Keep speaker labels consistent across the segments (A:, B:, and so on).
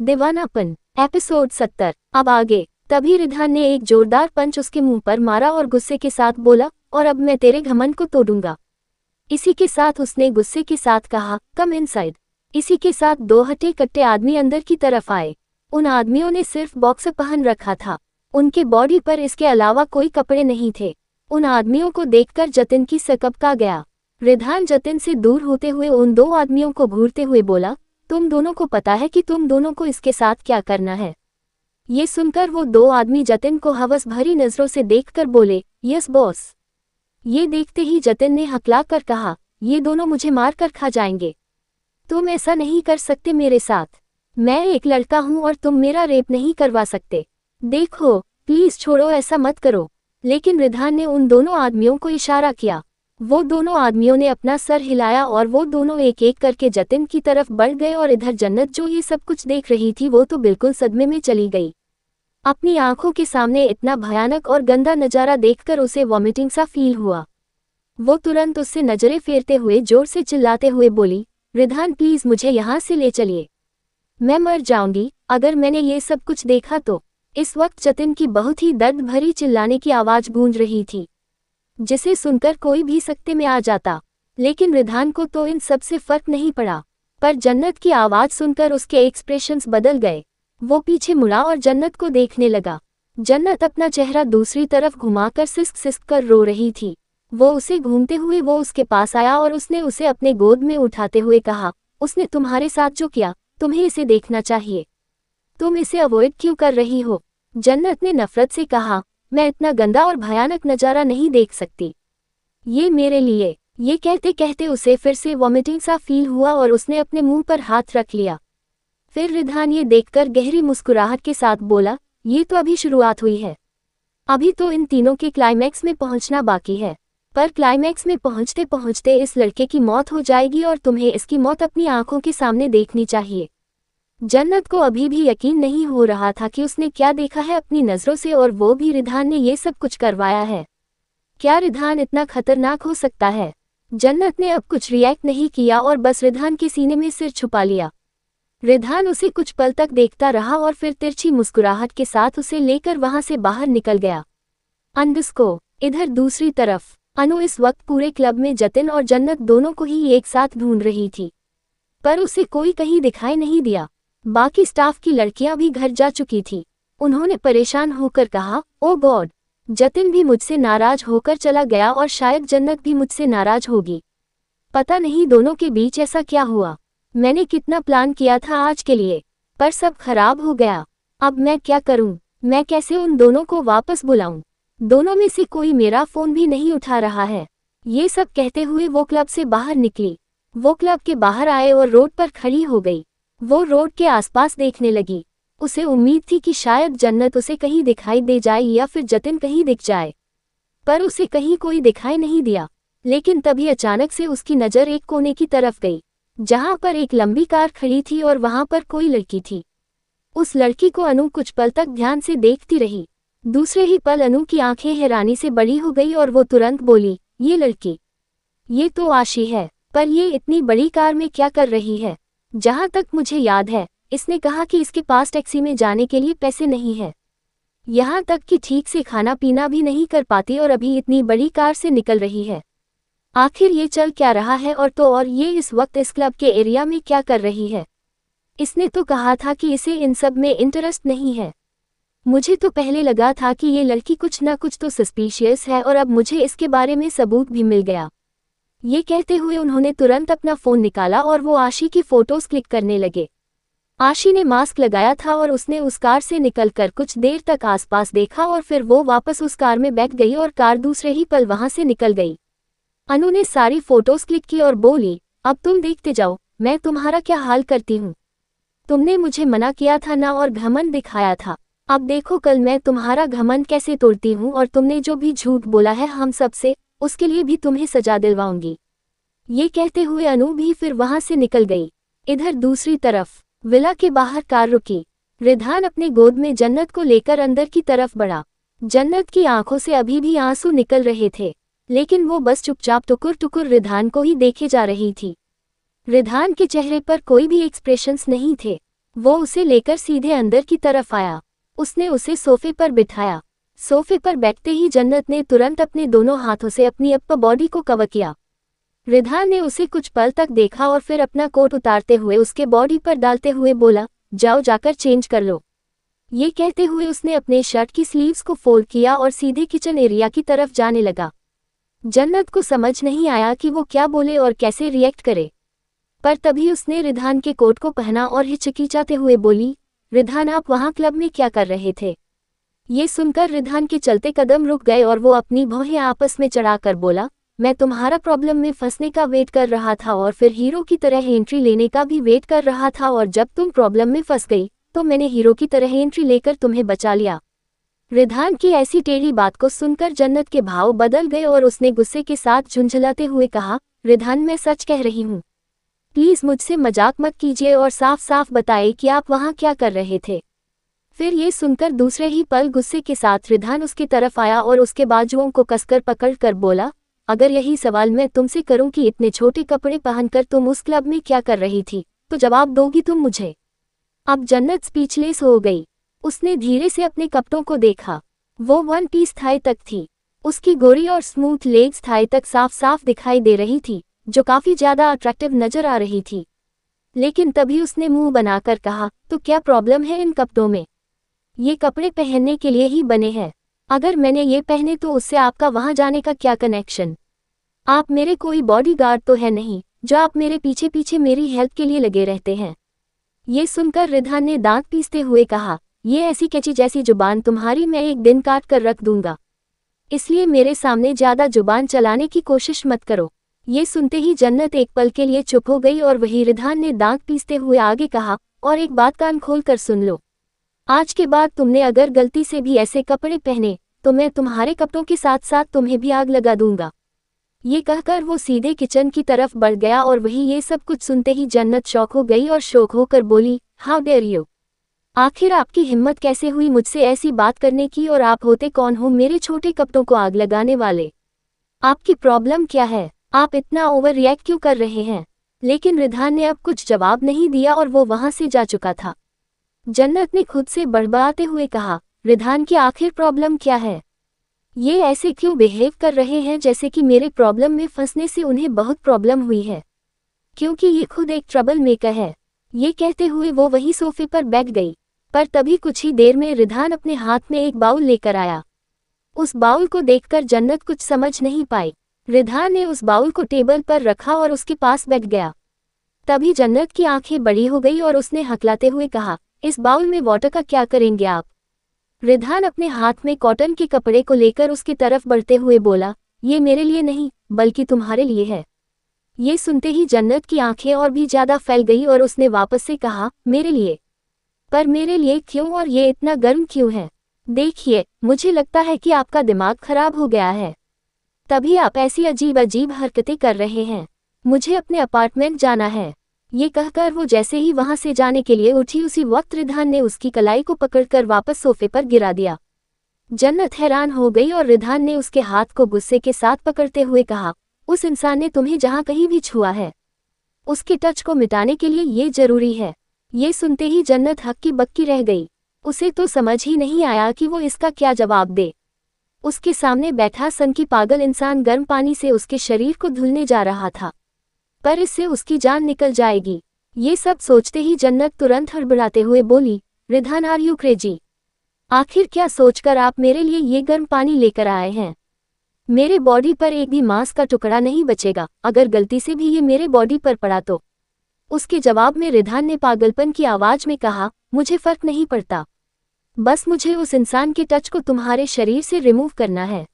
A: दीवानापन episode 70। अब आगे। तभी रिधान ने एक जोरदार पंच उसके मुंह पर मारा और गुस्से के साथ बोला, और अब मैं तेरे घमंड को तोड़ूंगा। इसी के साथ उसने गुस्से के साथ कहा, कम इनसाइड। इसी के साथ दो हट्टे कट्टे आदमी अंदर की तरफ आए। उन आदमियों ने सिर्फ बॉक्सर पहन रखा था। उनके बॉडी पर इसके अलावा कोई कपड़े नहीं थे। उन आदमियों को देखकर जतिन की सकपका गया। रिधान जतिन से दूर होते हुए उन दो आदमियों को घूरते हुए बोला, तुम दोनों को पता है कि तुम दोनों को इसके साथ क्या करना है। ये सुनकर वो दो आदमी जतिन को हवस भरी नजरों से देखकर बोले, यस बॉस। ये देखते ही जतिन ने हकला कर कहा, ये दोनों मुझे मार कर खा जाएंगे। तुम ऐसा नहीं कर सकते मेरे साथ। मैं एक लड़का हूं और तुम मेरा रेप नहीं करवा सकते। देखो प्लीज छोड़ो, ऐसा मत करो। लेकिन रिधान ने उन दोनों आदमियों को इशारा किया। वो दोनों आदमियों ने अपना सर हिलाया और वो दोनों एक एक करके जतिन की तरफ बढ़ गए और इधर जन्नत जो ये सब कुछ देख रही थी वो तो बिल्कुल सदमे में चली गई। अपनी आंखों के सामने इतना भयानक और गंदा नज़ारा देखकर उसे वॉमिटिंग सा फील हुआ। वो तुरंत उससे नजरें फेरते हुए जोर से चिल्लाते हुए बोली, रिधान प्लीज मुझे यहाँ से ले चलिए। मैं मर जाऊंगी अगर मैंने ये सब कुछ देखा तो। इस वक्त जतिन की बहुत ही दर्द भरी चिल्लाने की आवाज गूंज रही थी, जिसे सुनकर कोई भी सकते में आ जाता। लेकिन रिधान को तो इन सब से फर्क नहीं पड़ा। पर जन्नत की आवाज सुनकर उसके एक्सप्रेशंस बदल गए। वो पीछे मुड़ा और जन्नत को देखने लगा। जन्नत अपना चेहरा दूसरी तरफ घुमाकर सिसक सिसक कर रो रही थी। वो उसे घूमते हुए वो उसके पास आया और उसने उसे अपने गोद में उठाते हुए कहा, उसने तुम्हारे साथ जो किया तुम्हें इसे देखना चाहिए। तुम इसे अवॉइड क्यों कर रही हो? जन्नत ने नफरत से कहा, मैं इतना गंदा और भयानक नज़ारा नहीं देख सकती। ये मेरे लिए। ये कहते कहते उसे फिर से वॉमिटिंग सा फील हुआ और उसने अपने मुंह पर हाथ रख लिया। फिर रिधान ये देखकर गहरी मुस्कुराहट के साथ बोला, ये तो अभी शुरुआत हुई है। अभी तो इन तीनों के क्लाइमैक्स में पहुंचना बाकी है। पर क्लाइमैक्स में पहुंचते पहुंचते इस लड़के की मौत हो जाएगी और तुम्हें इसकी मौत अपनी आंखों के सामने देखनी चाहिए। जन्नत को अभी भी यकीन नहीं हो रहा था कि उसने क्या देखा है अपनी नज़रों से, और वो भी रिधान ने ये सब कुछ करवाया है। क्या रिधान इतना खतरनाक हो सकता है? जन्नत ने अब कुछ रिएक्ट नहीं किया और बस रिधान के सीने में सिर छुपा लिया। रिधान उसे कुछ पल तक देखता रहा और फिर तिरछी मुस्कुराहट के साथ उसे लेकर वहां से बाहर निकल गया। अंडस्को इधर दूसरी तरफ अनु इस वक्त पूरे क्लब में जतिन और जन्नत दोनों को ही एक साथ ढूंढ रही थी, पर उसे कोई कहीं दिखाई नहीं दिया। बाकी स्टाफ की लड़कियां भी घर जा चुकी थी। उन्होंने परेशान होकर कहा, ओ गॉड, जतिन भी मुझसे नाराज होकर चला गया और शायद जन्नत भी मुझसे नाराज होगी। पता नहीं दोनों के बीच ऐसा क्या हुआ। मैंने कितना प्लान किया था आज के लिए, पर सब खराब हो गया। अब मैं क्या करूं? मैं कैसे उन दोनों को वापस बुलाऊं? दोनों में से कोई मेरा फोन भी नहीं उठा रहा है। ये सब कहते हुए वो क्लब से बाहर निकली। वो क्लब के बाहर आए और रोड पर खड़ी हो गई। वो रोड के आसपास देखने लगी। उसे उम्मीद थी कि शायद जन्नत उसे कहीं दिखाई दे जाए या फिर जतिन कहीं दिख जाए, पर उसे कहीं कोई दिखाई नहीं दिया। लेकिन तभी अचानक से उसकी नज़र एक कोने की तरफ गई, जहां पर एक लंबी कार खड़ी थी और वहां पर कोई लड़की थी। उस लड़की को अनु कुछ पल तक ध्यान से देखती रही। दूसरे ही पल अनु की आंखें हैरानी से बड़ी हो गई और वो तुरंत बोली, ये लड़की, ये तो आशी है, पर ये इतनी बड़ी कार में क्या कर रही है? जहां तक मुझे याद है इसने कहा कि इसके पास टैक्सी में जाने के लिए पैसे नहीं है। यहाँ तक कि ठीक से खाना पीना भी नहीं कर पाती और अभी इतनी बड़ी कार से निकल रही है। आखिर ये चल क्या रहा है? और ये इस वक्त इस क्लब के एरिया में क्या कर रही है? इसने तो कहा था कि इसे इन सब में इंटरेस्ट नहीं है। मुझे तो पहले लगा था कि ये लड़की कुछ ना कुछ तो सस्पिशियस है और अब मुझे इसके बारे में सबूत भी मिल गया। ये कहते हुए उन्होंने तुरंत अपना फ़ोन निकाला और वो आशी की फ़ोटोज़ क्लिक करने लगे। आशी ने मास्क लगाया था और उसने उस कार से निकलकर कुछ देर तक आसपास देखा और फिर वो वापस उस कार में बैठ गई और कार दूसरे ही पल वहां से निकल गई। अनु ने सारी फ़ोटोज़ क्लिक की और बोली, अब तुम देखते जाओ, मैं तुम्हारा क्या हाल करती हूँ। तुमने मुझे मना किया था ना और घमंड दिखाया था। अब देखो कल मैं तुम्हारा घमंड कैसे तोड़ती हूँ, और तुमने जो भी झूठ बोला है हम सबसे, उसके लिए भी तुम्हें सजा दिलवाऊंगी। ये कहते हुए अनु भी फिर वहां से निकल गई। इधर दूसरी तरफ विला के बाहर कार रुकी। रिधान अपने गोद में जन्नत को लेकर अंदर की तरफ बढ़ा। जन्नत की आंखों से अभी भी आंसू निकल रहे थे, लेकिन वो बस चुपचाप टुकुर टुकुर रिधान को ही देखे जा रही थी। रिधान के चेहरे पर कोई भी एक्सप्रेशंस नहीं थे। वो उसे लेकर सीधे अंदर की तरफ आया। उसने उसे सोफे पर बिठाया। सोफे पर बैठते ही जन्नत ने तुरंत अपने दोनों हाथों से अपनी अप्पर बॉडी को कवर किया। रिधान ने उसे कुछ पल तक देखा और फिर अपना कोट उतारते हुए उसके बॉडी पर डालते हुए बोला, जाओ जाकर चेंज कर लो। ये कहते हुए उसने अपने शर्ट की स्लीव्स को फोल्ड किया और सीधे किचन एरिया की तरफ जाने लगा। जन्नत को समझ नहीं आया कि वो क्या बोले और कैसे रिएक्ट करे, पर तभी उसने रिधान के कोट को पहना और हिचकिचाते हुए बोली, रिधान आप वहाँ क्लब में क्या कर रहे थे? ये सुनकर रिधान के चलते कदम रुक गए और वो अपनी भौहें आपस में चढ़ाकर बोला, मैं तुम्हारा प्रॉब्लम में फंसने का वेट कर रहा था और फिर हीरो की तरह एंट्री लेने का भी वेट कर रहा था, और जब तुम प्रॉब्लम में फंस गई तो मैंने हीरो की तरह एंट्री लेकर तुम्हें बचा लिया। रिधान की ऐसी टेढ़ी बात को सुनकर जन्नत के भाव बदल गए और उसने गुस्से के साथ झुंझलाते हुए कहा, रिधान मैं सच कह रही हूँ, प्लीज मुझसे मजाक मत कीजिए और साफ साफ बताइए कि आप वहाँ क्या कर रहे थे। फिर ये सुनकर दूसरे ही पल गुस्से के साथ रिधान उसकी तरफ आया और उसके बाजुओं को कसकर पकड़कर बोला, अगर यही सवाल मैं तुमसे करूं कि इतने छोटे कपड़े पहनकर तुम उस क्लब में क्या कर रही थी, तो जवाब दोगी तुम मुझे? अब जन्नत स्पीचलेस हो गई। उसने धीरे से अपने कपड़ों को देखा। वो वन पीस थाई तक थी। उसकी गोरी और स्मूथ लेग्स थाई तक साफ साफ दिखाई दे रही थी, जो काफी ज्यादा अट्रैक्टिव नजर आ रही थी। लेकिन तभी उसने मुंह बनाकर कहा, तो क्या प्रॉब्लम है इन कपड़ों में? ये कपड़े पहनने के लिए ही बने हैं। अगर मैंने ये पहने तो उससे आपका वहां जाने का क्या कनेक्शन? आप मेरे कोई बॉडीगार्ड तो है नहीं जो आप मेरे पीछे पीछे मेरी हेल्प के लिए लगे रहते हैं। ये सुनकर रिधान ने दांत पीसते हुए कहा, ये ऐसी कैची जैसी जुबान तुम्हारी मैं एक दिन काट कर रख दूंगा, इसलिए मेरे सामने ज्यादा जुबान चलाने की कोशिश मत करो। ये सुनते ही जन्नत एक पल के लिए चुप हो गई और वही रिधान ने दांत पीसते हुए आगे कहा, और एक बात कान खोल कर सुन लो, आज के बाद तुमने अगर गलती से भी ऐसे कपड़े पहने तो मैं तुम्हारे कपड़ों के साथ साथ तुम्हें भी आग लगा दूंगा। ये कहकर वो सीधे किचन की तरफ बढ़ गया और वही ये सब कुछ सुनते ही जन्नत शॉक हो गई और शोक होकर बोली, हाउ डेयर यू, आखिर आपकी हिम्मत कैसे हुई मुझसे ऐसी बात करने की, और आप होते कौन हो मेरे छोटे कपड़ों को आग लगाने वाले? आपकी प्रॉब्लम क्या है? आप इतना ओवर रिएक्ट क्यों कर रहे हैं? लेकिन रिधान ने अब कुछ जवाब नहीं दिया और वो वहां से जा चुका था। जन्नत ने खुद से बड़बड़ाते हुए कहा, रिधान की आखिर प्रॉब्लम क्या है? ये ऐसे क्यों बिहेव कर रहे हैं जैसे कि मेरे प्रॉब्लम में फंसने से उन्हें बहुत प्रॉब्लम हुई है, क्योंकि ये खुद एक ट्रबल मेकर है। ये कहते हुए वो वही सोफे पर बैठ गई, पर तभी कुछ ही देर में रिधान अपने हाथ में एक बाउल लेकर आया। उस बाउल को देखकर जन्नत कुछ समझ नहीं पाई। रिधान ने उस बाउल को टेबल पर रखा और उसके पास बैठ गया। तभी जन्नत की आंखें बड़ी हो गई और उसने हकलाते हुए कहा, इस बाउल में वाटर का क्या करेंगे आप? रिधान अपने हाथ में कॉटन के कपड़े को लेकर उसकी तरफ बढ़ते हुए बोला, ये मेरे लिए नहीं बल्कि तुम्हारे लिए है। ये सुनते ही जन्नत की आंखें और भी ज्यादा फैल गई और उसने वापस से कहा, मेरे लिए? पर मेरे लिए क्यों, और ये इतना गर्म क्यों है? देखिए, मुझे लगता है कि आपका दिमाग खराब हो गया है, तभी आप ऐसी अजीब अजीब हरकतें कर रहे हैं। मुझे अपने अपार्टमेंट जाना है। ये कहकर वो जैसे ही वहां से जाने के लिए उठी, उसी वक्त रिधान ने उसकी कलाई को पकड़कर वापस सोफे पर गिरा दिया। जन्नत हैरान हो गई और रिधान ने उसके हाथ को गुस्से के साथ पकड़ते हुए कहा, उस इंसान ने तुम्हें जहां कहीं भी छुआ है, उसके टच को मिटाने के लिए ये जरूरी है? ये सुनते ही जन्नत हक्की बक्की रह गई। उसे तो समझ ही नहीं आया कि वो इसका क्या जवाब दे। उसके सामने बैठा सनकी पागल इंसान गर्म पानी से उसके शरीर को धुलने जा रहा था, पर इससे उसकी जान निकल जाएगी। ये सब सोचते ही जन्नत तुरंत हड़बड़ाते हुए बोली, रिधान आर यू क्रेजी? आखिर क्या सोचकर आप मेरे लिए ये गर्म पानी लेकर आए हैं? मेरे बॉडी पर एक भी मांस का टुकड़ा नहीं बचेगा अगर गलती से भी ये मेरे बॉडी पर पड़ा तो। उसके जवाब में रिधान ने पागलपन की आवाज में कहा, मुझे फर्क नहीं पड़ता, बस मुझे उस इंसान के टच को तुम्हारे शरीर से रिमूव करना है,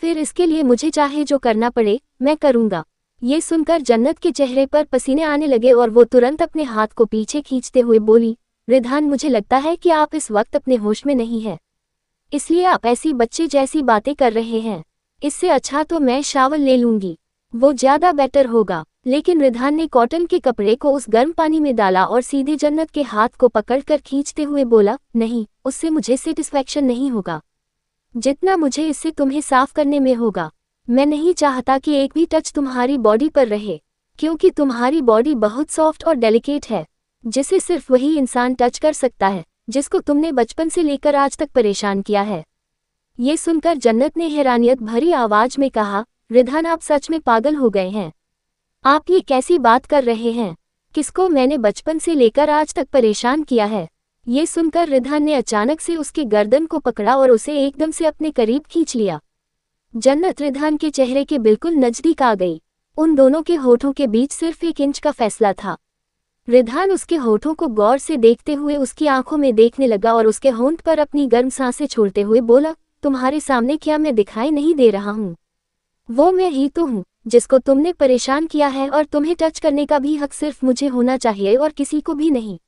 A: फिर इसके लिए मुझे चाहे जो करना पड़े मैं करूंगा। ये सुनकर जन्नत के चेहरे पर पसीने आने लगे और वो तुरंत अपने हाथ को पीछे खींचते हुए बोली, रिधान मुझे लगता है कि आप इस वक्त अपने होश में नहीं हैं, इसलिए आप ऐसी बच्चे जैसी बातें कर रहे हैं। इससे अच्छा तो मैं शावर ले लूंगी, वो ज्यादा बेटर होगा। लेकिन रिधान ने कॉटन के कपड़े को उस गर्म पानी में डाला और सीधे जन्नत के हाथ को पकड़कर खींचते हुए बोला, नहीं, उससे मुझे सेटिस्फैक्शन नहीं होगा जितना मुझे इससे तुम्हें साफ करने में होगा। मैं नहीं चाहता कि एक भी टच तुम्हारी बॉडी पर रहे, क्योंकि तुम्हारी बॉडी बहुत सॉफ्ट और डेलिकेट है। जिसे सिर्फ वही इंसान टच कर सकता है जिसको तुमने बचपन से लेकर आज तक परेशान किया है। ये सुनकर जन्नत ने हैरानियत भरी आवाज में कहा, रिधान आप सच में पागल हो गए हैं। आप ये कैसी बात कर रहे हैं? किसको मैंने बचपन से लेकर आज तक परेशान किया है? ये सुनकर रिधान ने अचानक से उसके गर्दन को पकड़ा और उसे एकदम से अपने करीब खींच लिया। जन्नत रिधान के चेहरे के बिल्कुल नजदीक आ गई। उन दोनों के होठों के बीच सिर्फ 1 इंच का फैसला था। रिधान उसके होठों को गौर से देखते हुए उसकी आंखों में देखने लगा और उसके होंठ पर अपनी गर्म सांसें छोड़ते हुए बोला, तुम्हारे सामने क्या मैं दिखाई नहीं दे रहा हूँ? वो मैं ही तो हूँ जिसको तुमने परेशान किया है, और तुम्हें टच करने का भी हक सिर्फ मुझे होना चाहिए और किसी को भी नहीं।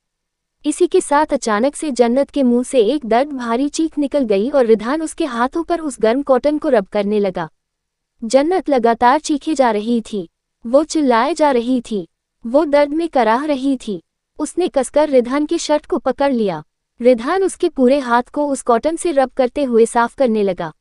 A: इसी के साथ अचानक से जन्नत के मुंह से एक दर्द भारी चीख निकल गई और रिधान उसके हाथों पर उस गर्म कॉटन को रब करने लगा। जन्नत लगातार चीखे जा रही थी, वो चिल्लाए जा रही थी, वो दर्द में कराह रही थी। उसने कसकर रिधान की शर्ट को पकड़ लिया। रिधान उसके पूरे हाथ को उस कॉटन से रब करते हुए साफ करने लगा।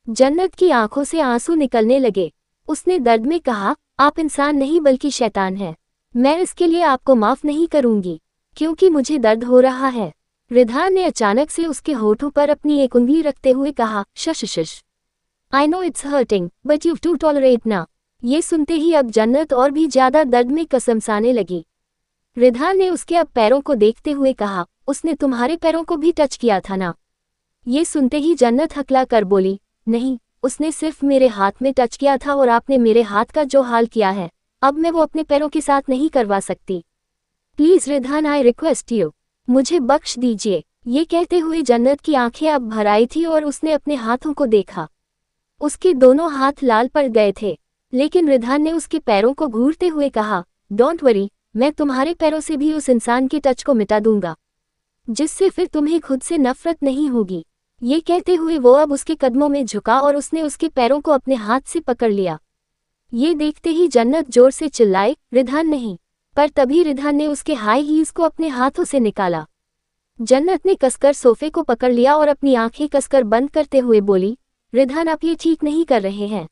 A: जन्नत की आंखों से आंसू निकलने लगे। उसने दर्द में कहा, आप इंसान नहीं बल्कि शैतान हैं। मैं इसके लिए आपको माफ नहीं करूंगी क्योंकि मुझे दर्द हो रहा है। रिधान ने अचानक से उसके होठों पर अपनी एक उंगली रखते हुए कहा, shh shh. I know it's hurting but you to tolerate ना। ये सुनते ही अब जन्नत और भी ज्यादा दर्द में कसमसाने लगी। रिधान ने उसके अब पैरों को देखते हुए कहा, उसने तुम्हारे पैरों को भी टच किया था ना? ये सुनते ही जन्नत हकला कर बोली, नहीं, उसने सिर्फ मेरे हाथ में टच किया था और आपने मेरे हाथ का जो हाल किया है, अब मैं वो अपने पैरों के साथ नहीं करवा सकती। Please Ridhan, I request you, मुझे बख्श दीजिए। ये कहते हुए जन्नत की आंखें अब भर आई थी और उसने अपने हाथों को देखा। उसके दोनों हाथ लाल पड़ गए थे, लेकिन रिधान ने उसके पैरों को घूरते हुए कहा, डोंट वरी, मैं तुम्हारे पैरों से भी उस इंसान के टच को मिटा दूंगा जिससे फिर तुम्हें खुद से नफरत नहीं होगी। ये कहते हुए वो अब उसके कदमों में झुका और उसने उसके पैरों को अपने हाथ से पकड़ लिया। ये देखते ही जन्नत जोर से चिल्लाई, रिधान नहीं। पर तभी रिधान ने उसके हाई हील्स को अपने हाथों से निकाला। जन्नत ने कसकर सोफे को पकड़ लिया और अपनी आंखें कसकर बंद करते हुए बोली, रिधान आप ये ठीक नहीं कर रहे हैं।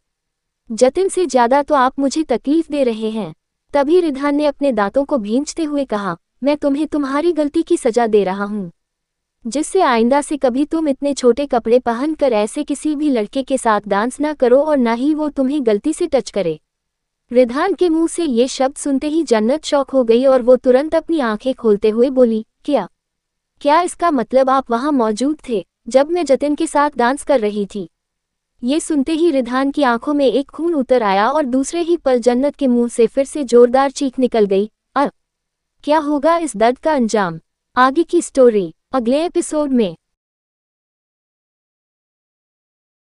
A: जतिन से ज्यादा तो आप मुझे तकलीफ दे रहे हैं। तभी रिधान ने अपने दांतों को भींचते हुए कहा, मैं तुम्हें तुम्हारी गलती की सजा दे रहा हूँ, जिससे आइंदा से कभी तुम इतने छोटे कपड़े पहनकर ऐसे किसी भी लड़के के साथ डांस ना करो और ना ही वो तुम्हें गलती से टच करे। रिधान के मुंह से ये शब्द सुनते ही जन्नत शॉक हो गई और वो तुरंत अपनी आंखें खोलते हुए बोली, क्या इसका मतलब आप वहां मौजूद थे जब मैं जतिन के साथ डांस कर रही थी? ये सुनते ही रिधान की आंखों में एक खून उतर आया और दूसरे ही पल जन्नत के मुंह से फिर से जोरदार चीख निकल गई। क्या होगा इस दर्द का अंजाम? आगे की स्टोरी अगले एपिसोड में।